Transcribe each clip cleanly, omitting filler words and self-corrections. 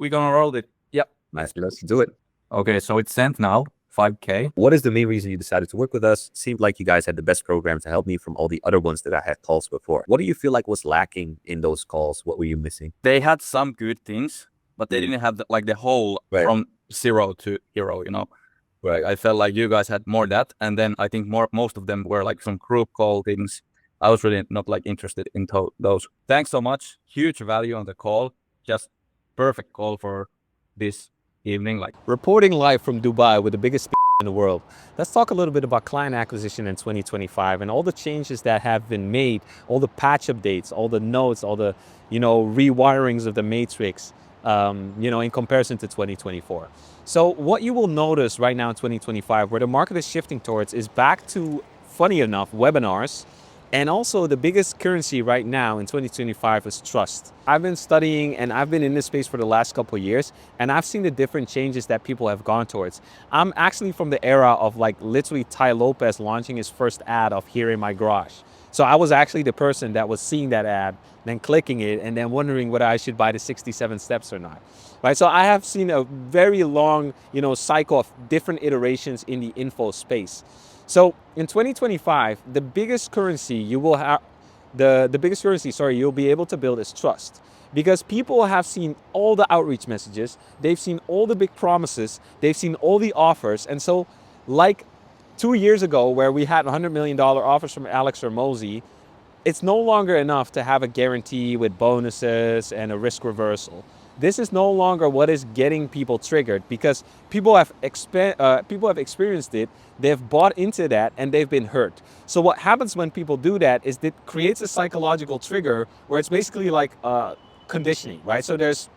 We're gonna roll it. Yep. Nice. Let's do it. Okay, so it's sent now. 5K. What is the main reason you decided to work with us? Seemed like you guys had the best program to help me from all the other ones that I had calls before. What do you feel like was lacking in those calls? What were you missing? They had some good things, but they didn't have the whole Right. from zero to hero, you know. Right. I felt like you guys had more that, and then I think most of them were like some group call things. I was really not like interested in those. Thanks so much. Huge value on the call. Just perfect call for this evening. Like Reporting live from Dubai with the biggest in the world. Let's talk a little bit about client acquisition in 2025 and all the changes that have been made, all the patch updates, all the notes, all the, rewirings of the matrix, in comparison to 2024. So what you will notice right now in 2025, where the market is shifting towards, is back to, funny enough, webinars. And also the biggest currency right now in 2025 is trust. I've been studying and I've been in this space for the last couple of years, and I've seen the different changes that people have gone towards. I'm actually from the era of like literally Tai Lopez launching his first ad of Here in My Garage. So I was actually the person that was seeing that ad, then clicking it, and then wondering whether I should buy the 67 steps or not. Right? So I have seen a very long, cycle of different iterations in the info space. So in 2025, the biggest currency you will have, you'll be able to build is trust. Because people have seen all the outreach messages, they've seen all the big promises, they've seen all the offers. And so like 2 years ago where we had $100 million offers from Alex Hormozi, it's no longer enough to have a guarantee with bonuses and a risk reversal. This is no longer what is getting people triggered, because people have experienced it, they've bought into that, and they've been hurt. So what happens when people do that is it creates a psychological trigger where it's basically like conditioning, right? So there's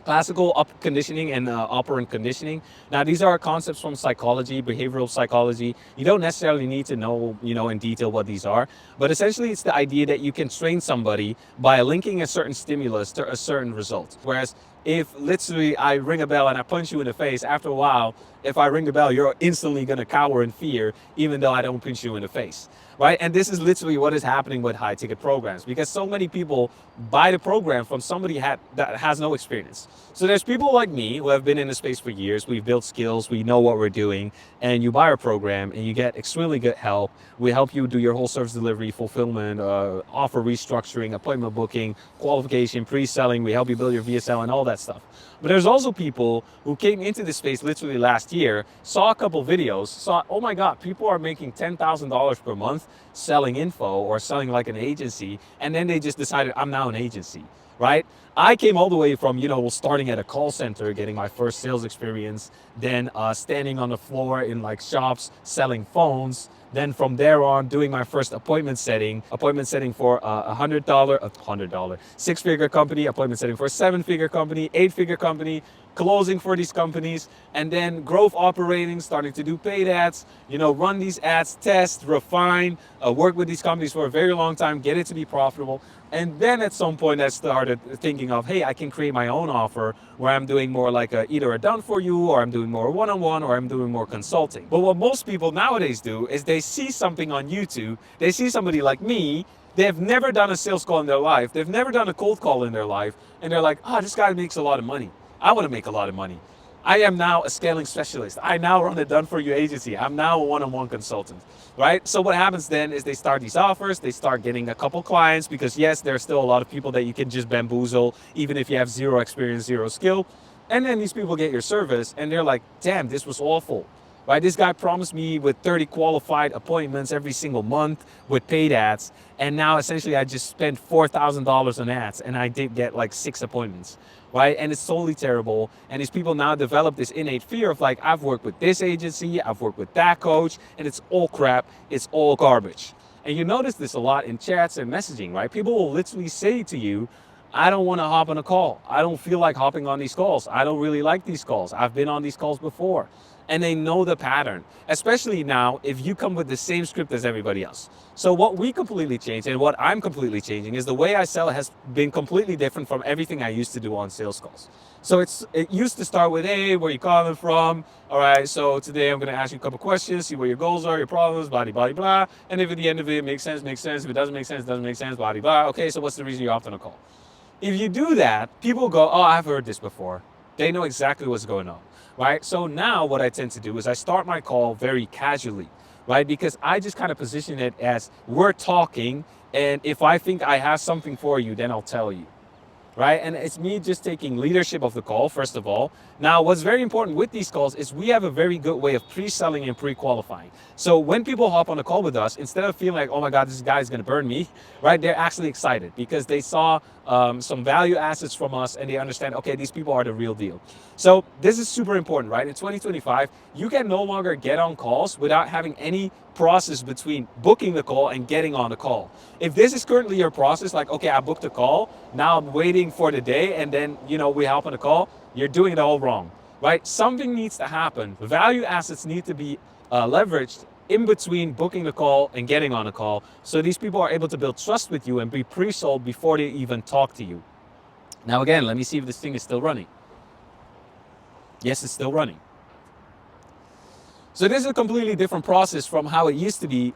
classical conditioning and operant conditioning. Now, these are concepts from psychology, behavioral psychology. You don't necessarily need to know, in detail what these are, but essentially it's the idea that you can train somebody by linking a certain stimulus to a certain result. Whereas if literally I ring a bell and I punch you in the face, after a while, if I ring the bell, you're instantly going to cower in fear, even though I don't punch you in the face, right? And this is literally what is happening with high ticket programs, because so many people buy the program from somebody that has no experience. So there's people like me who have been in the space for years. We've built skills, we know what we're doing, and you buy our program and you get extremely good help. We help you do your whole service delivery, fulfillment, offer restructuring, appointment booking, qualification, pre-selling. We help you build your VSL and all that stuff. But there's also people who came into this space literally last year, saw a couple videos, saw, oh my God, people are making $10,000 per month selling info or selling like an agency. And then they just decided, I'm now an agency, right? I came all the way from, starting at a call center, getting my first sales experience, then standing on the floor in like shops, selling phones. Then from there on, doing my first appointment setting for $100, six-figure company, appointment setting for a seven-figure company, eight-figure company, closing for these companies, and then growth operating, starting to do paid ads, run these ads, test, refine, work with these companies for a very long time, get it to be profitable. And then at some point I started thinking of, hey, I can create my own offer where I'm doing more like either a done for you, or I'm doing more one-on-one, or I'm doing more consulting. But what most people nowadays do is they see something on YouTube, they see somebody like me, they have never done a sales call in their life, they've never done a cold call in their life, and they're like, this guy makes a lot of money. I want to make a lot of money. I am now a scaling specialist. I now run a done-for-you agency. I'm now a one-on-one consultant, right? So what happens then is they start these offers, they start getting a couple clients, because yes, there's still a lot of people that you can just bamboozle, even if you have zero experience, zero skill. And then these people get your service and they're like, damn, this was awful, right? This guy promised me with 30 qualified appointments every single month with paid ads. And now essentially I just spent $4,000 on ads and I did get like 6 appointments. Right? And it's totally terrible. And these people now develop this innate fear of like, I've worked with this agency, I've worked with that coach, and it's all crap, it's all garbage. And you notice this a lot in chats and messaging, right? People will literally say to you, I don't want to hop on a call. I don't feel like hopping on these calls. I don't really like these calls. I've been on these calls before. And they know the pattern, especially now if you come with the same script as everybody else. So what we completely changed, and what I'm completely changing, is the way I sell has been completely different from everything I used to do on sales calls. So it used to start with, hey, where you calling from? All right, so today I'm going to ask you a couple questions, see what your goals are, your problems, blah, blah, blah. And if at the end of it makes sense, makes sense. If it doesn't make sense, doesn't make sense, blah, blah, blah. Okay, so what's the reason you hopped on a call? If you do that, people go, oh, I've heard this before. They know exactly what's going on, right? So now what I tend to do is I start my call very casually, right? Because I just kind of position it as we're talking, and if I think I have something for you, then I'll tell you, right? And it's me just taking leadership of the call, first of all. Now, what's very important with these calls is we have a very good way of pre-selling and pre-qualifying. So when people hop on a call with us, instead of feeling like, oh my God, this guy is going to burn me, right? They're actually excited because they saw some value assets from us and they understand, okay, these people are the real deal. So this is super important, right? In 2025, you can no longer get on calls without having any process between booking the call and getting on the call. If this is currently your process, like, okay, I booked a call, now I'm waiting for the day and then, we hop on the call, you're doing it all wrong, right? Something needs to happen. Value assets need to be leveraged in between booking the call and getting on a call, so these people are able to build trust with you and be pre-sold before they even talk to you. Now again, let me see if this thing is still running. Yes, it's still running. So this is a completely different process from how it used to be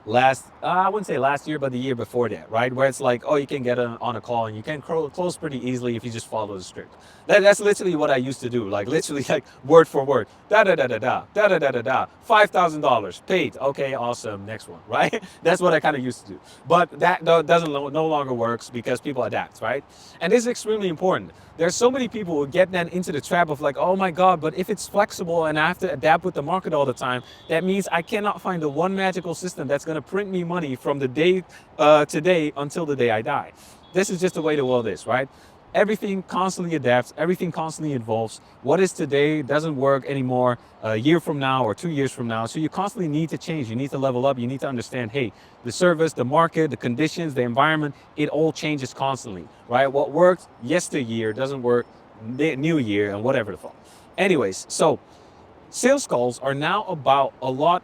I wouldn't say last year, but the year before that, right? Where it's like, oh, you can get on a call and you can close pretty easily if you just follow the script. That's literally what I used to do, like literally like word for word, da-da-da-da-da, da-da-da-da-da, $5,000 paid. Okay, awesome, next one, right? That's what I kind of used to do. But that doesn't no longer works because people adapt, right? And this is extremely important. There's so many people who get then into the trap of like, oh my God, but if it's flexible and I have to adapt with the market all the time, that means I cannot find the one magical system that's going to print me money from the day today until the day I die. This is just the way the world is, right? Everything constantly adapts, everything constantly evolves. What is today doesn't work anymore a year from now or 2 years from now. So you constantly need to change. You need to level up. You need to understand, hey, the service, the market, the conditions, the environment, it all changes constantly, right? What worked yesteryear doesn't work new year and whatever the fuck. Anyways, so sales calls are now about a lot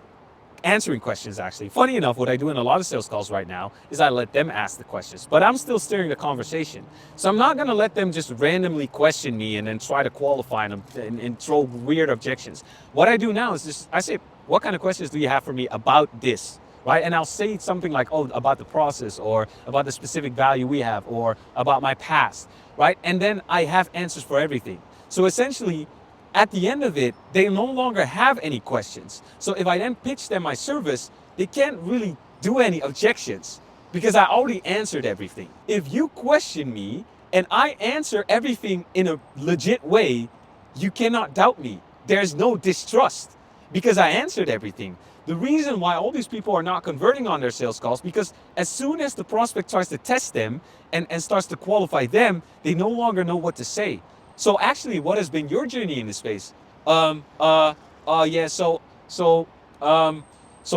answering questions, actually. Funny enough, what I do in a lot of sales calls right now is I let them ask the questions, but I'm still steering the conversation. So I'm not going to let them just randomly question me and then try to qualify them and throw weird objections. What I do now is just, I say, what kind of questions do you have for me about this? Right? And I'll say something like, oh, about the process or about the specific value we have or about my past, right? And then I have answers for everything. So essentially, at the end of it, they no longer have any questions. So if I then pitch them my service, they can't really do any objections because I already answered everything. If you question me and I answer everything in a legit way, you cannot doubt me. There's no distrust because I answered everything. The reason why all these people are not converting on their sales calls, because as soon as the prospect tries to test them and starts to qualify them, they no longer know what to say. So actually, what has been your journey in this space? So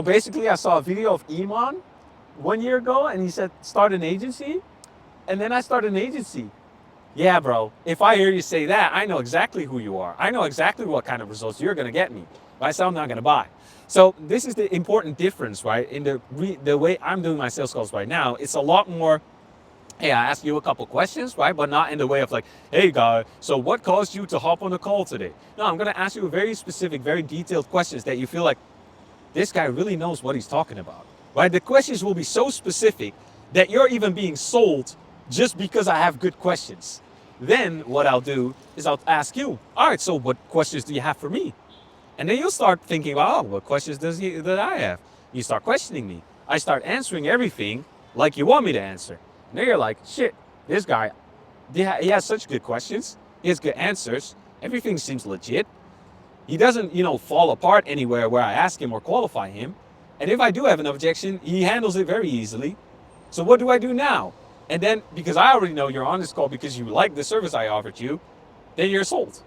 basically I saw a video of Iman 1 year ago and he said, start an agency. And then I started an agency. Yeah, bro, if I hear you say that, I know exactly who you are. I know exactly what kind of results you're going to get me, right? So I'm not going to buy. So this is the important difference, right? In the way I'm doing my sales calls right now, it's a lot more, hey, I ask you a couple questions, right? But not in the way of like, hey, guy, so what caused you to hop on the call today? No, I'm going to ask you very specific, very detailed questions that you feel like this guy really knows what he's talking about, right? The questions will be so specific that you're even being sold just because I have good questions. Then what I'll do is I'll ask you, all right, so what questions do you have for me? And then you'll start thinking, oh, what questions does I have? You start questioning me. I start answering everything like you want me to answer. Now you're like, shit, this guy, he has such good questions. He has good answers. Everything seems legit. He doesn't, fall apart anywhere where I ask him or qualify him. And if I do have an objection, he handles it very easily. So what do I do now? And then, because I already know you're on this call because you like the service I offered you, then you're sold.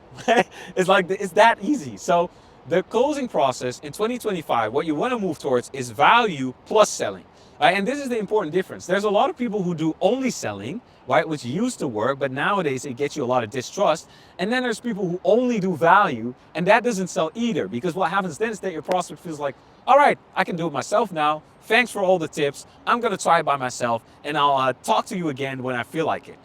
It's that easy. So the closing process in 2025, what you want to move towards is value plus selling. Right? And this is the important difference. There's a lot of people who do only selling, right, which used to work, but nowadays it gets you a lot of distrust. And then there's people who only do value, and that doesn't sell either, because what happens then is that your prospect feels like, all right, I can do it myself now. Thanks for all the tips. I'm going to try it by myself, and I'll talk to you again when I feel like it.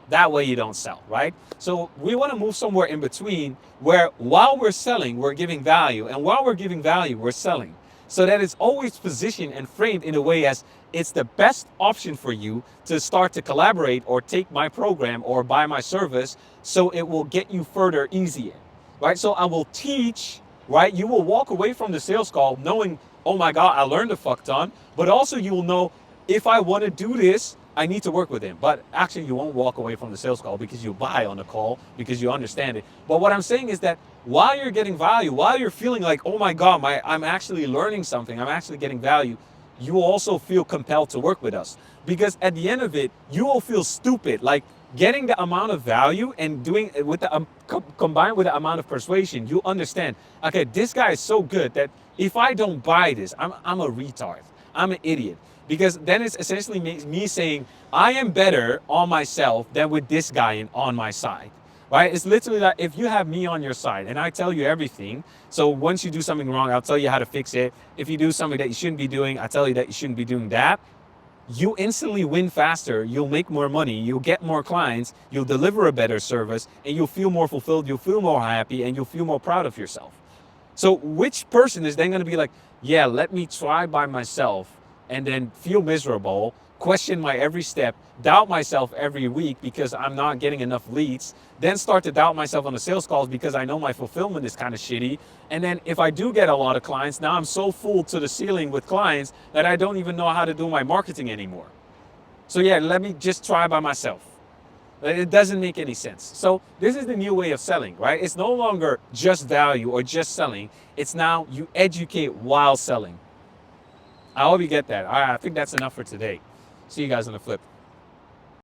That way you don't sell, right? So we want to move somewhere in between where while we're selling, we're giving value, and while we're giving value, we're selling. So that it's always positioned and framed in a way as, it's the best option for you to start to collaborate or take my program or buy my service, so it will get you further easier, right? So I will teach, right? You will walk away from the sales call knowing, oh my God, I learned a fuck ton, but also you will know, if I want to do this, I need to work with him. But actually you won't walk away from the sales call because you buy on the call, because you understand it. But what I'm saying is that while you're getting value, while you're feeling like, oh my God, I'm actually learning something, I'm actually getting value, you will also feel compelled to work with us. Because at the end of it, you will feel stupid. Like, getting the amount of value and doing it with the combined with the amount of persuasion, you understand, okay, this guy is so good that if I don't buy this, I'm a retard, I'm an idiot. Because then it's essentially me saying, I am better on myself than with this guy on my side, right? It's literally like, if you have me on your side and I tell you everything, so once you do something wrong, I'll tell you how to fix it. If you do something that you shouldn't be doing, I tell you that you shouldn't be doing that. You instantly win faster, you'll make more money, you'll get more clients, you'll deliver a better service, and you'll feel more fulfilled, you'll feel more happy, and you'll feel more proud of yourself. So which person is then going to be like, yeah, let me try by myself, and then feel miserable, question my every step, doubt myself every week because I'm not getting enough leads, then start to doubt myself on the sales calls because I know my fulfillment is kind of shitty. And then if I do get a lot of clients, now I'm so full to the ceiling with clients that I don't even know how to do my marketing anymore. So yeah, let me just try by myself. It doesn't make any sense. So this is the new way of selling, right? It's no longer just value or just selling. It's now you educate while selling. I hope you get that. All right, I think that's enough for today. See you guys on the flip.